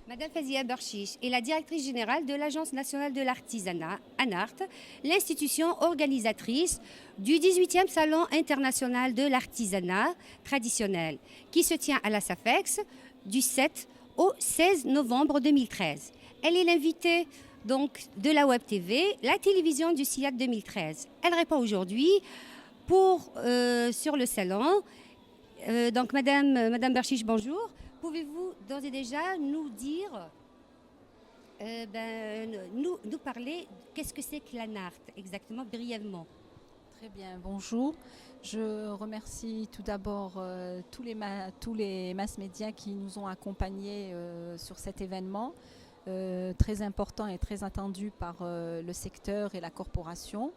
Madame Fazia Berchiche est la directrice générale de l'Agence nationale de l'artisanat, ANART, l'institution organisatrice du 18e Salon international de l'artisanat traditionnel, qui se tient à la SAFEX du 7 au 16 novembre 2013. Elle est l'invitée donc de la Web TV, la télévision du CIAT 2013. Elle répond aujourd'hui sur le salon. Donc Madame Berchiche, bonjour. Pouvez-vous d'ores et déjà nous dire, nous parler, qu'est-ce que c'est que l'ANART exactement, brièvement? Très bien, bonjour. Je remercie tout d'abord tous les mass médias qui nous ont accompagnés sur cet événement, très important et très attendu par le secteur et la corporation.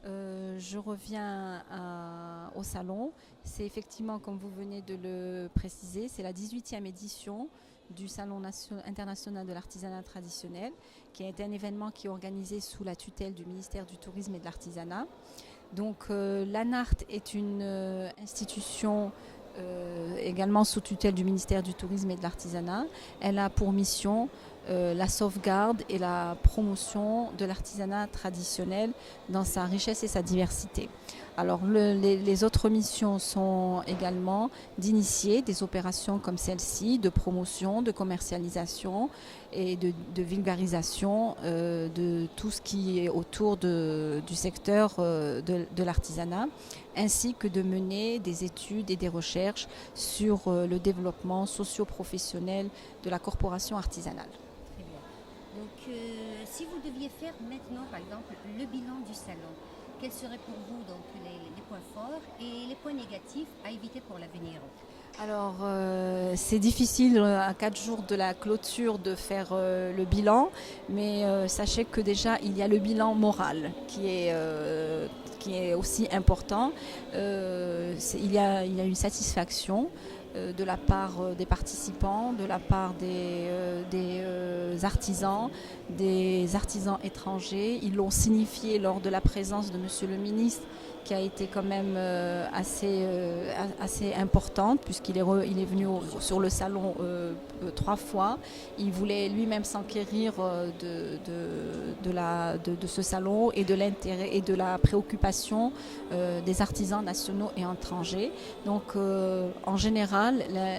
Je reviens au salon. C'est effectivement, comme vous venez de le préciser, c'est la 18e édition du Salon international de l'artisanat traditionnel, qui est un événement qui est organisé sous la tutelle du ministère du Tourisme et de l'Artisanat. Donc l'ANART est une institution également sous tutelle du ministère du Tourisme et de l'Artisanat. Elle a pour mission la sauvegarde et la promotion de l'artisanat traditionnel dans sa richesse et sa diversité. Alors les autres missions sont également d'initier des opérations comme celle-ci, de promotion, de commercialisation et de vulgarisation de tout ce qui est autour du secteur de l'artisanat, ainsi que de mener des études et des recherches sur le développement socio-professionnel de la corporation artisanale. Très bien. Donc, si vous deviez faire maintenant, par exemple, le bilan du salon, quels seraient pour vous donc les points forts et les points négatifs à éviter pour l'avenir? Alors, c'est difficile à 4 jours de la clôture de faire le bilan, mais sachez que déjà il y a le bilan moral qui est aussi important. Il y a une satisfaction de la part des participants, de la part des artisans étrangers. Ils l'ont signifié lors de la présence de Monsieur le ministre, qui a été quand même assez importante, puisqu'il est venu sur le salon 3 fois. Il voulait lui-même s'enquérir de ce salon et de l'intérêt et de la préoccupation des artisans nationaux et étrangers. Donc en général,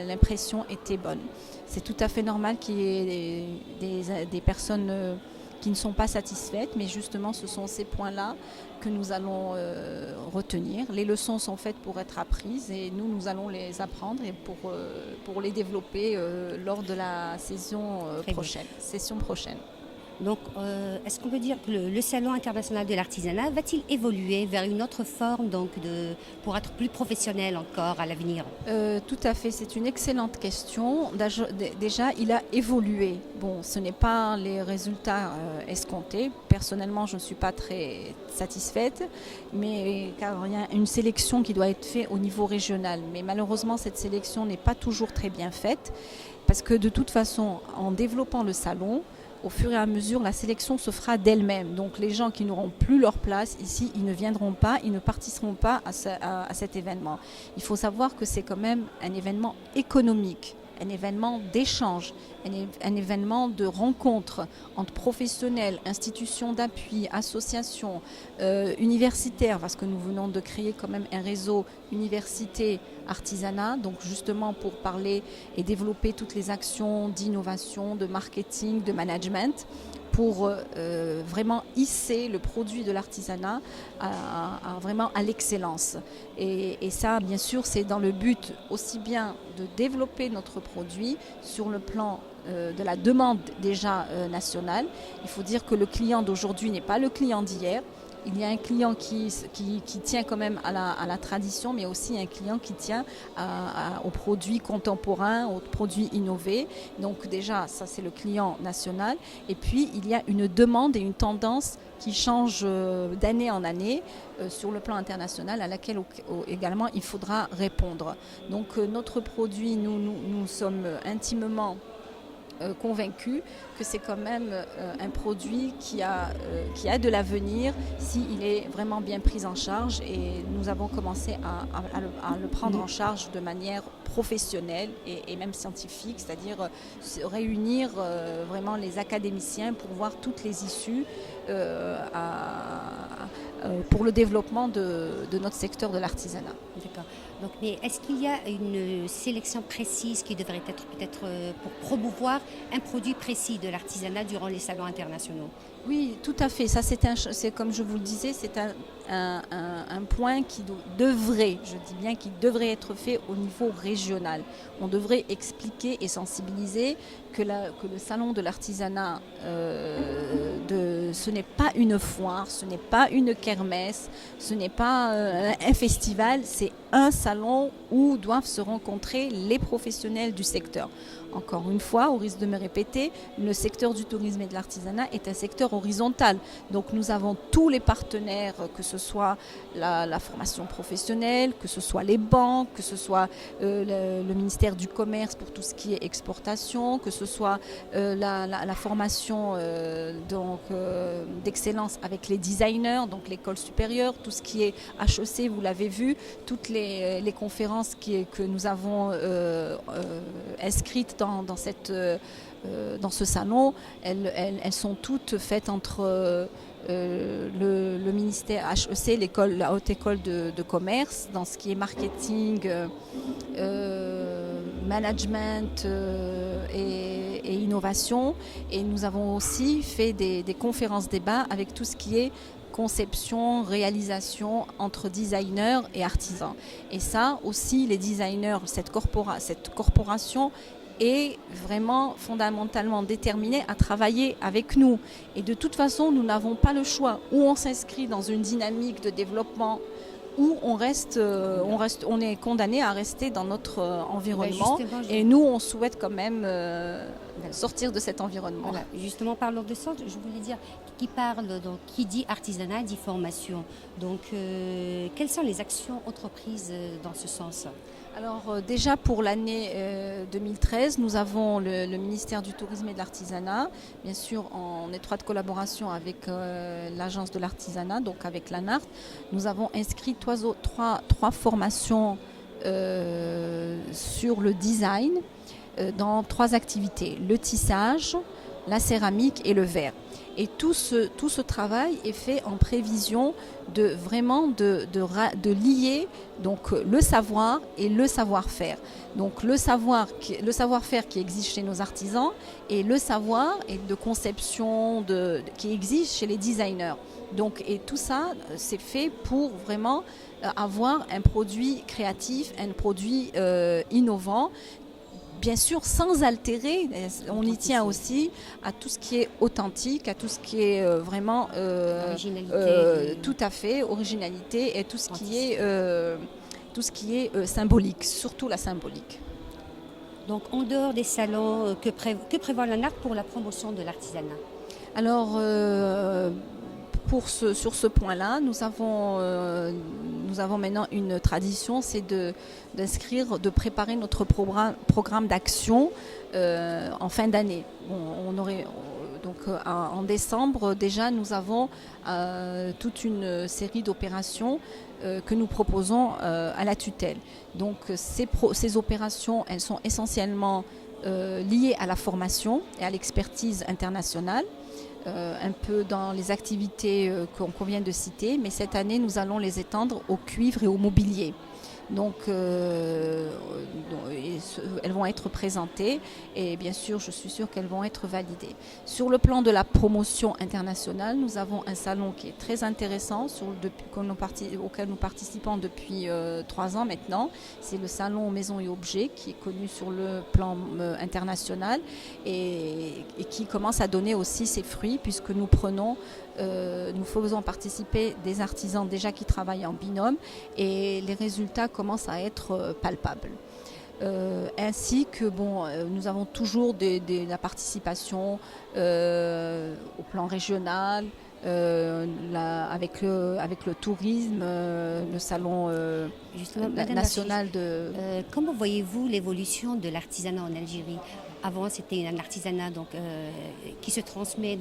l'impression était bonne. C'est tout à fait normal qu'il y ait des personnes qui ne sont pas satisfaites, mais justement ce sont ces points-là que nous allons retenir. Les leçons sont faites pour être apprises et nous allons les apprendre et pour les développer lors de la session prochaine. Donc, est-ce qu'on peut dire que le Salon international de l'artisanat va-t-il évoluer vers une autre forme pour être plus professionnel encore à l'avenir? Tout à fait, c'est une excellente question. Déjà, il a évolué. Bon, ce n'est pas les résultats escomptés. Personnellement, je ne suis pas très satisfaite, mais car il y a une sélection qui doit être faite au niveau régional. Mais malheureusement, cette sélection n'est pas toujours très bien faite, parce que de toute façon, en développant le salon, au fur et à mesure, la sélection se fera d'elle-même. Donc les gens qui n'auront plus leur place ici, ils ne viendront pas, ils ne participeront pas à cet événement. Il faut savoir que c'est quand même un événement économique, un événement d'échange, un événement de rencontre entre professionnels, institutions d'appui, associations, universitaires, parce que nous venons de créer quand même un réseau université artisanat, donc justement pour parler et développer toutes les actions d'innovation, de marketing, de management, pour vraiment hisser le produit de l'artisanat vraiment à l'excellence. Et ça, bien sûr, c'est dans le but aussi bien de développer notre produit sur le plan de la demande déjà nationale. Il faut dire que le client d'aujourd'hui n'est pas le client d'hier. Il y a un client qui tient quand même à la tradition, mais aussi un client qui tient aux produits contemporains, aux produits innovés. Donc déjà, ça c'est le client national. Et puis, il y a une demande et une tendance qui change d'année en année sur le plan international, à laquelle également il faudra répondre. Donc notre produit, nous sommes intimement convaincus que c'est quand même un produit qui a de l'avenir s'il est vraiment bien pris en charge, et nous avons commencé à le prendre en charge de manière professionnelle et même scientifique, c'est-à-dire réunir vraiment les académiciens pour voir toutes les issues pour le développement de notre secteur de l'artisanat. D'accord. Donc, mais est-ce qu'il y a une sélection précise qui devrait être peut-être pour promouvoir un produit précis de l'artisanat durant les salons internationaux? Oui, tout à fait. Ça, c'est comme je vous le disais, c'est un point qui devrait, je dis bien qui devrait être fait au niveau régional. On devrait expliquer et sensibiliser que le salon de l'artisanat, ce n'est pas une foire, ce n'est pas une kermesse, ce n'est pas un festival, c'est un salon où doivent se rencontrer les professionnels du secteur. Encore une fois, au risque de me répéter, le secteur du tourisme et de l'artisanat est un secteur horizontal. Donc nous avons tous les partenaires, que ce soit la formation professionnelle, que ce soit les banques, que ce soit le ministère du Commerce pour tout ce qui est exportation, que ce soit la formation d'excellence avec les designers, donc l'école supérieure, tout ce qui est HEC, vous l'avez vu, toutes les conférences que nous avons inscrites dans ce salon, elles sont toutes faites entre le ministère HEC, la haute école de commerce, dans ce qui est marketing, management et innovation. Et nous avons aussi fait des conférences débats avec tout ce qui est conception, réalisation entre designers et artisans. Et ça aussi, les designers, cette corporation est vraiment fondamentalement déterminée à travailler avec nous. Et de toute façon, nous n'avons pas le choix. Ou on s'inscrit dans une dynamique de développement, où on est condamné à rester dans notre environnement. Et nous, on souhaite quand même sortir de cet environnement. Voilà. Justement, parlant de ça, je voulais dire, qui dit artisanat, dit formation. Donc, quelles sont les actions entreprises dans ce sens? Alors déjà pour l'année 2013, nous avons le ministère du Tourisme et de l'Artisanat, bien sûr en étroite collaboration avec l'agence de l'artisanat, donc avec l'ANART. Nous avons inscrit trois formations sur le design dans 3 activités: le tissage, la céramique et le verre. Et tout ce travail est fait en prévision de lier donc le savoir et le savoir-faire. Donc le savoir-faire qui existe chez nos artisans et le savoir et de conception qui existe chez les designers. Donc, et tout ça, c'est fait pour vraiment avoir un produit créatif, un produit innovant. Bien sûr, sans altérer, on y tient aussi à tout ce qui est authentique, à tout ce qui est vraiment tout à fait originalité, et tout ce qui est symbolique, surtout la symbolique. Donc, en dehors des salons, que prévoit l'ANART pour la promotion de l'artisanat? Alors, sur ce point-là, nous avons maintenant une tradition, c'est de préparer notre programme d'action en fin d'année. En décembre, déjà, nous avons toute une série d'opérations que nous proposons à la tutelle. Donc, ces opérations, elles sont essentiellement liées à la formation et à l'expertise internationale. Un peu dans les activités qu'on vient de citer, mais cette année, nous allons les étendre au cuivre et au mobilier. Donc, elles vont être présentées et bien sûr, je suis sûre qu'elles vont être validées. Sur le plan de la promotion internationale, nous avons un salon qui est très intéressant auquel nous participons depuis 3 ans maintenant. C'est le salon Maisons et Objets qui est connu sur le plan international et qui commence à donner aussi ses fruits puisque nous faisons participer des artisans déjà qui travaillent en binôme et les résultats commencent à être palpables. Ainsi que nous avons toujours la participation au plan régional, avec le tourisme, le salon national de... Comment voyez-vous l'évolution de l'artisanat en Algérie Avant, c'était un artisanat qui se transmet,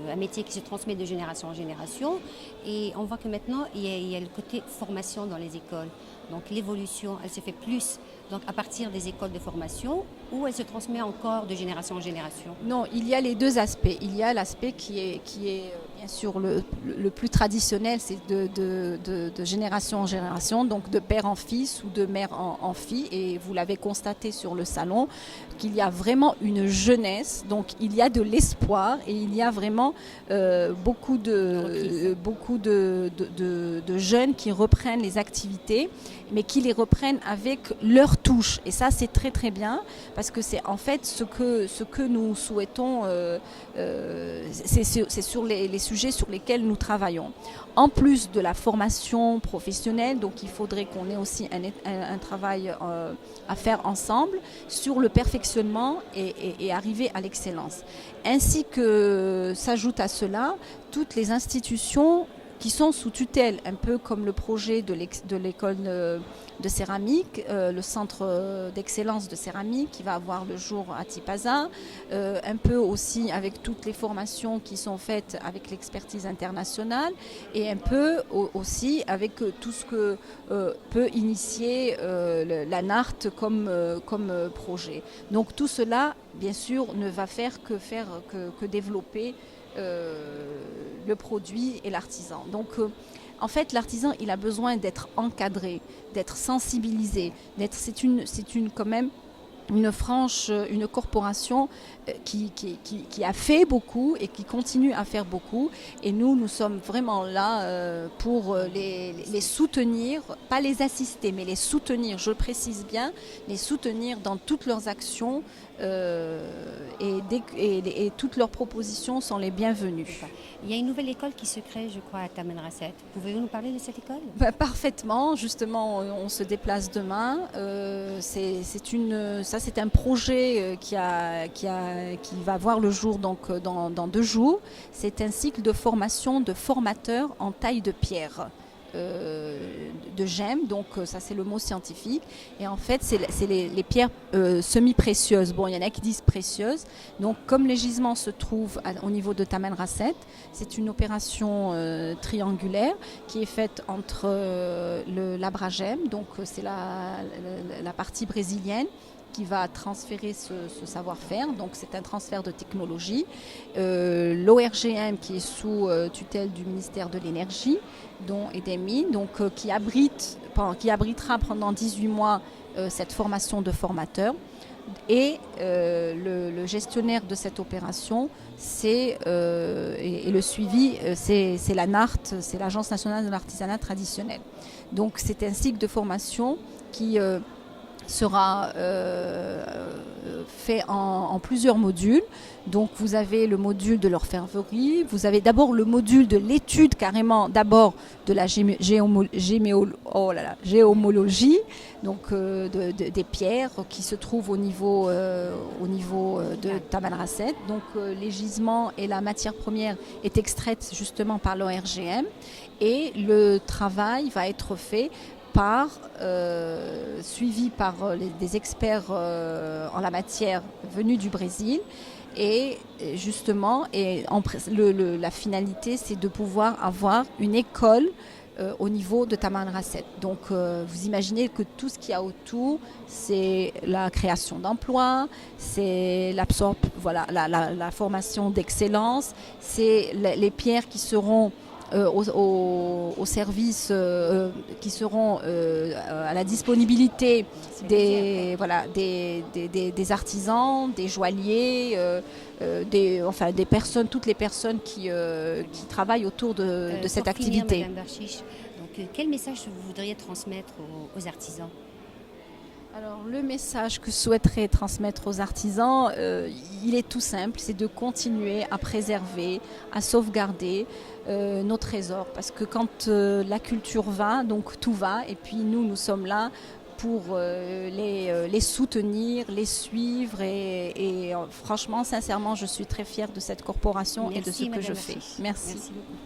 un métier qui se transmet de génération en génération. Et on voit que maintenant, il y a le côté formation dans les écoles. Donc l'évolution, elle se fait plus à partir des écoles de formation ou elle se transmet encore de génération en génération? Non, il y a les deux aspects. Il y a l'aspect qui est bien sûr le plus traditionnel, c'est de génération en génération, donc de père en fils ou de mère en fille. Et vous l'avez constaté sur le salon, qu'il y a vraiment une jeunesse, donc il y a de l'espoir et il y a vraiment beaucoup de jeunes qui reprennent les activités, mais qui les reprennent avec leur touche. Et ça, c'est très très bien, parce que c'est en fait ce que nous souhaitons, c'est sur les sujets sur lesquels nous travaillons. En plus de la formation professionnelle, donc il faudrait qu'on ait aussi un travail à faire ensemble sur le perfectionnement et arriver à l'excellence. Ainsi que s'ajoute à cela toutes les institutions qui sont sous tutelle, un peu comme le projet de l'école de céramique, le centre d'excellence de céramique qui va avoir le jour à Tipaza, un peu aussi avec toutes les formations qui sont faites avec l'expertise internationale et un peu aussi avec tout ce que peut initier l'ANART comme projet. Donc tout cela, bien sûr, ne va faire que développer le produit et l'artisan. Donc en fait, l'artisan, il a besoin d'être encadré, d'être sensibilisé, c'est quand même une corporation qui a fait beaucoup et qui continue à faire beaucoup. Et nous sommes vraiment là pour les soutenir, pas les assister, mais les soutenir, je précise bien, les soutenir dans toutes leurs actions et toutes leurs propositions sont les bienvenues. Il y a une nouvelle école qui se crée, je crois, à Tamanrasset. Pouvez-vous nous parler de cette école? Parfaitement, justement, on se déplace demain. C'est un projet qui va voir le jour donc, dans 2 jours. C'est un cycle de formation de formateurs en taille de pierre. De gemmes, donc ça c'est le mot scientifique, et en fait c'est les pierres semi-précieuses. Bon, il y en a qui disent précieuses, donc comme les gisements se trouvent au niveau de Tamanrasset, c'est une opération triangulaire qui est faite entre l'Abragem, donc c'est la partie brésilienne qui va transférer ce savoir-faire, donc c'est un transfert de technologie. L'ORGM qui est sous tutelle du ministère de l'Énergie et des Mines, donc qui abritera pendant 18 mois cette formation de formateurs. Et le gestionnaire de cette opération, et le suivi, c'est l'ANART, c'est l'Agence nationale de l'artisanat traditionnel. Donc c'est un cycle de formation qui sera fait en plusieurs modules. Donc vous avez le module de l'orfèvrerie, vous avez d'abord le module de l'étude carrément d'abord de la géomologie, donc des pierres qui se trouvent au niveau de Tamanrasset. Donc les gisements et la matière première est extraite justement par l'ORGM et le travail va être fait suivi par des experts en la matière venus du Brésil. Et justement, la finalité, c'est de pouvoir avoir une école au niveau de Tamanrasset. Donc vous imaginez que tout ce qu'il y a autour, c'est la création d'emplois, c'est la formation d'excellence, c'est les pierres qui seront au service, qui seront à la disponibilité des artisans, des joailliers, des personnes, toutes les personnes qui travaillent autour de cette activité. Madame Barchiche, donc, quel message vous voudriez transmettre aux artisans? Alors le message que je souhaiterais transmettre aux artisans, il est tout simple, c'est de continuer à préserver, à sauvegarder nos trésors. Parce que quand la culture va, donc tout va, et puis nous sommes là pour les soutenir, les suivre et franchement, sincèrement, je suis très fière de cette corporation. Merci, et de ce que je fais. Merci. Merci beaucoup.